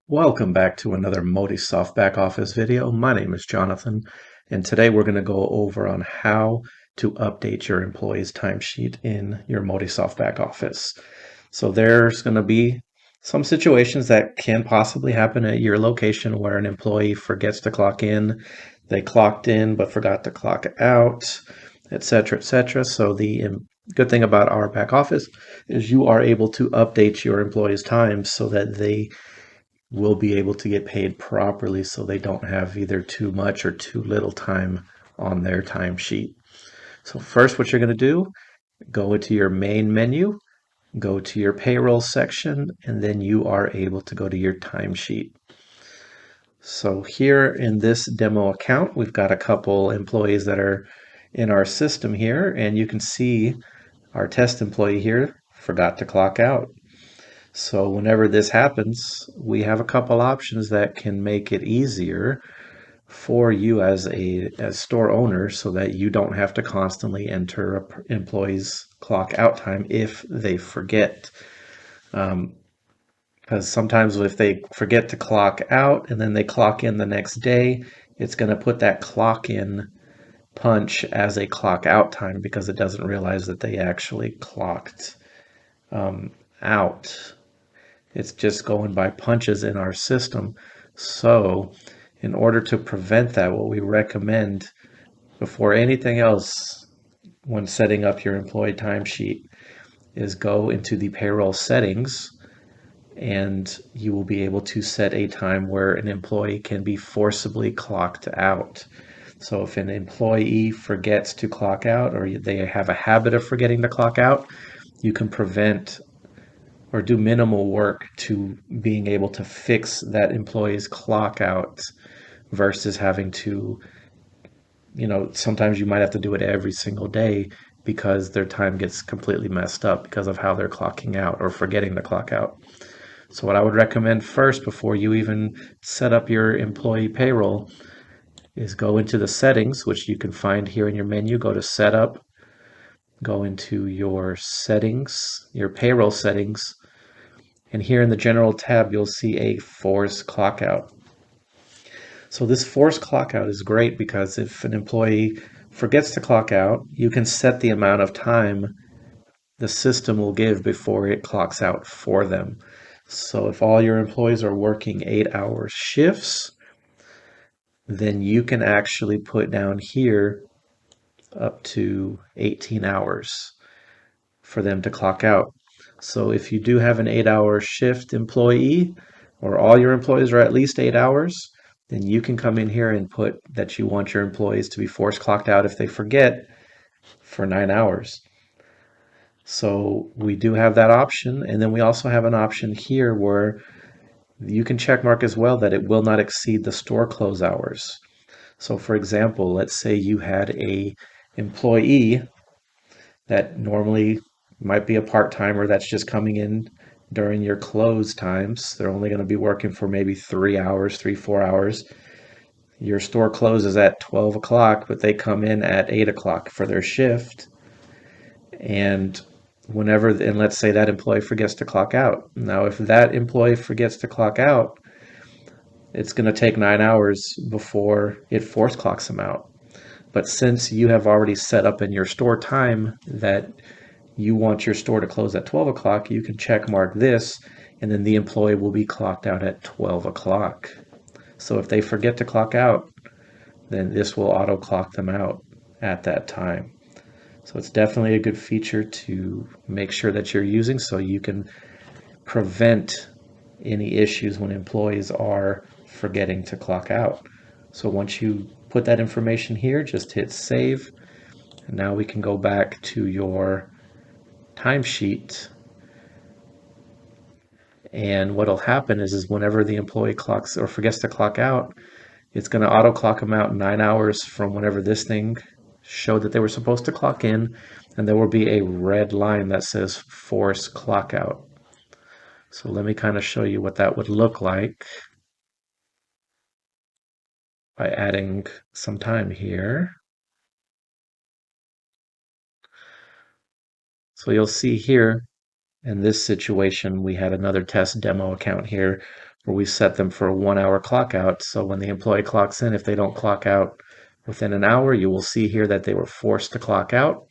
Welcome back to another Modisoft back office video. My name is Jonathan, and today we're going to go over on how to update your employee's timesheet in your Modisoft back office. So there's going to be some situations that can possibly happen at your location where an employee forgets to clock in, they clocked in but forgot to clock out, etc., etc. So the good thing about our back office is you are able to update your employees' times so that they will be able to get paid properly so they don't have either too much or too little time on their timesheet. So first, what you're going to do, go into your main menu, go to your payroll section, and then you are able to go to your timesheet. So here in this demo account, we've got a couple employees that are in our system here, and you can see our test employee here forgot to clock out. So whenever this happens, we have a couple options that can make it easier for you as store owner so that you don't have to constantly enter a employee's clock out time if they forget. Because sometimes if they forget to clock out and then they clock in the next day, it's going to put that clock in punch as a clock out time because it doesn't realize that they actually clocked out. It's just going by punches in our system. So in order to prevent that, what we recommend before anything else when setting up your employee timesheet is go into the payroll settings, and you will be able to set a time where an employee can be forcibly clocked out. So if an employee forgets to clock out or they have a habit of forgetting to clock out, you can prevent or do minimal work to being able to fix that employee's clock out versus having to, sometimes you might have to do it every single day because their time gets completely messed up because of how they're clocking out or forgetting to clock out. So what I would recommend first before you even set up your employee payroll is go into the settings, which you can find here in your menu. Go to setup, go into your settings, your payroll settings, and here in the general tab, you'll see a force clock out. So this force clock out is great because if an employee forgets to clock out, you can set the amount of time the system will give before it clocks out for them. So if all your employees are working 8-hour shifts, then you can actually put down here up to 18 hours for them to clock out. So if you do have an 8-hour shift employee, or all your employees are at least 8 hours, then you can come in here and put that you want your employees to be force clocked out if they forget for 9 hours. So we do have that option. And then we also have an option here where you can check mark as well that it will not exceed the store close hours. So for example, let's say you had a employee that normally might be a part-timer that's just coming in during your close times. They're only going to be working for maybe 3 hours, 4 hours. Your store closes at 12 o'clock, but they come in at 8 o'clock for their shift. And let's say that employee forgets to clock out. Now, if that employee forgets to clock out, it's going to take 9 hours before it force clocks them out. But since you have already set up in your store time that you want your store to close at 12 o'clock, you can check mark this, and then the employee will be clocked out at 12 o'clock. So if they forget to clock out, then this will auto clock them out at that time. So it's definitely a good feature to make sure that you're using so you can prevent any issues when employees are forgetting to clock out. So once you put that information here, just hit save. And now we can go back to your timesheet. And what'll happen is whenever the employee clocks or forgets to clock out, it's going to auto clock them out 9 hours from whenever this thing showed that they were supposed to clock in, and there will be a red line that says force clock out. So let me kind of show you what that would look like by adding some time here. So you'll see here in this situation, we had another test demo account here where we set them for a 1 hour clock out. So when the employee clocks in, if they don't clock out within an hour, you will see here that they were forced to clock out.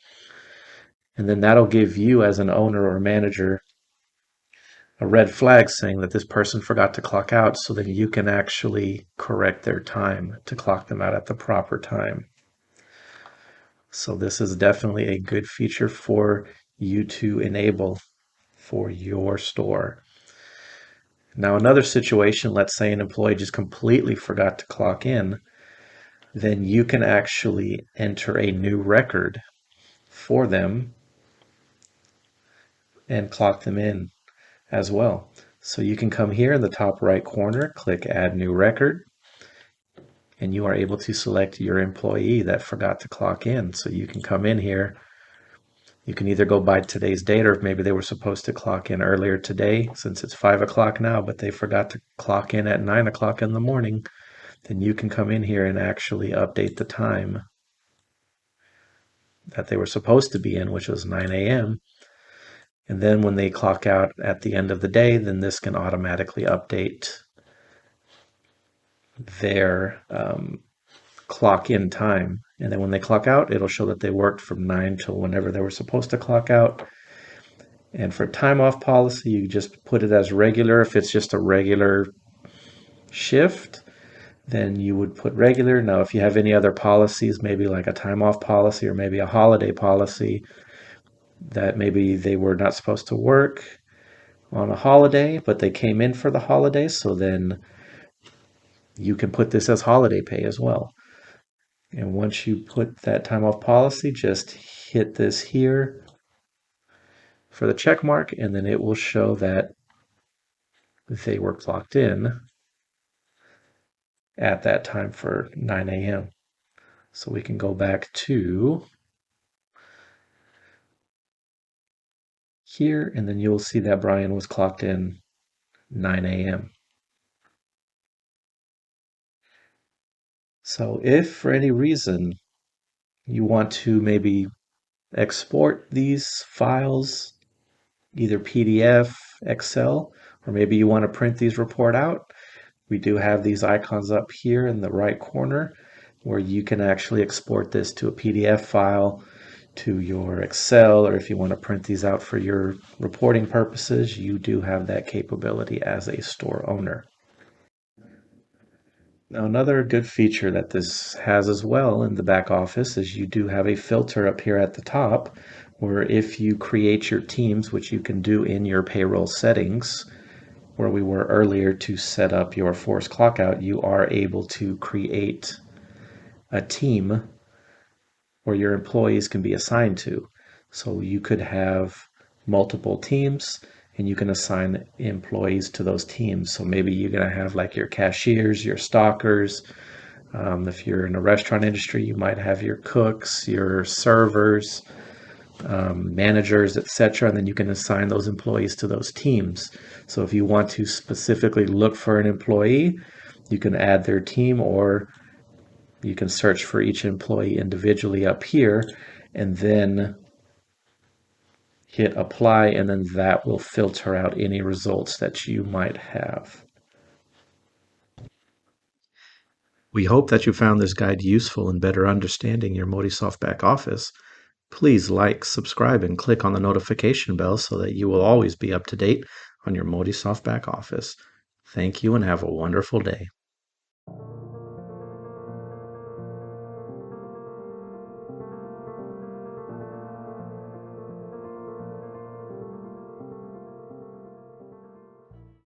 And then that'll give you, as an owner or manager, a red flag saying that this person forgot to clock out, so then you can actually correct their time to clock them out at the proper time. So this is definitely a good feature for you to enable for your store. Now, another situation, let's say an employee just completely forgot to clock in, then you can actually enter a new record for them and clock them in as well. So you can come here in the top right corner, click Add New Record, and you are able to select your employee that forgot to clock in. So you can come in here. You can either go by today's date, or if maybe they were supposed to clock in earlier today, since it's 5 o'clock now, but they forgot to clock in at 9 o'clock in the morning, then you can come in here and actually update the time that they were supposed to be in, which was 9 a.m. And then when they clock out at the end of the day, then this can automatically update their clock in time. And then when they clock out, it'll show that they worked from 9 till whenever they were supposed to clock out. And for time off policy, you just put it as regular. If it's just a regular shift, then you would put regular. Now, if you have any other policies, maybe like a time off policy or maybe a holiday policy, that maybe they were not supposed to work on a holiday, but they came in for the holiday, so then you can put this as holiday pay as well. And once you put that time off policy, just hit this here for the check mark, and then it will show that they were clocked in at that time for 9 a.m. So we can go back to here, and then you'll see that Brian was clocked in 9 a.m. So if for any reason you want to maybe export these files, either PDF, Excel, or maybe you want to print these report out, we do have these icons up here in the right corner where you can actually export this to a PDF file, to your Excel, or if you want to print these out for your reporting purposes, you do have that capability as a store owner. Now, another good feature that this has as well in the back office is you do have a filter up here at the top where if you create your teams, which you can do in your payroll settings, where we were earlier to set up your forced clock out, you are able to create a team where your employees can be assigned to. So you could have multiple teams and you can assign employees to those teams. So maybe you're going to have like your cashiers, your stockers. If you're in the restaurant industry, you might have your cooks, your servers, managers, etc. And then you can assign those employees to those teams. So if you want to specifically look for an employee, you can add their team, or you can search for each employee individually up here and then hit apply, and then that will filter out any results that you might have. We hope that you found this guide useful in better understanding your Modisoft back office. Please like, subscribe, and click on the notification bell so that you will always be up to date on your Modisoft back office. Thank you and have a wonderful day.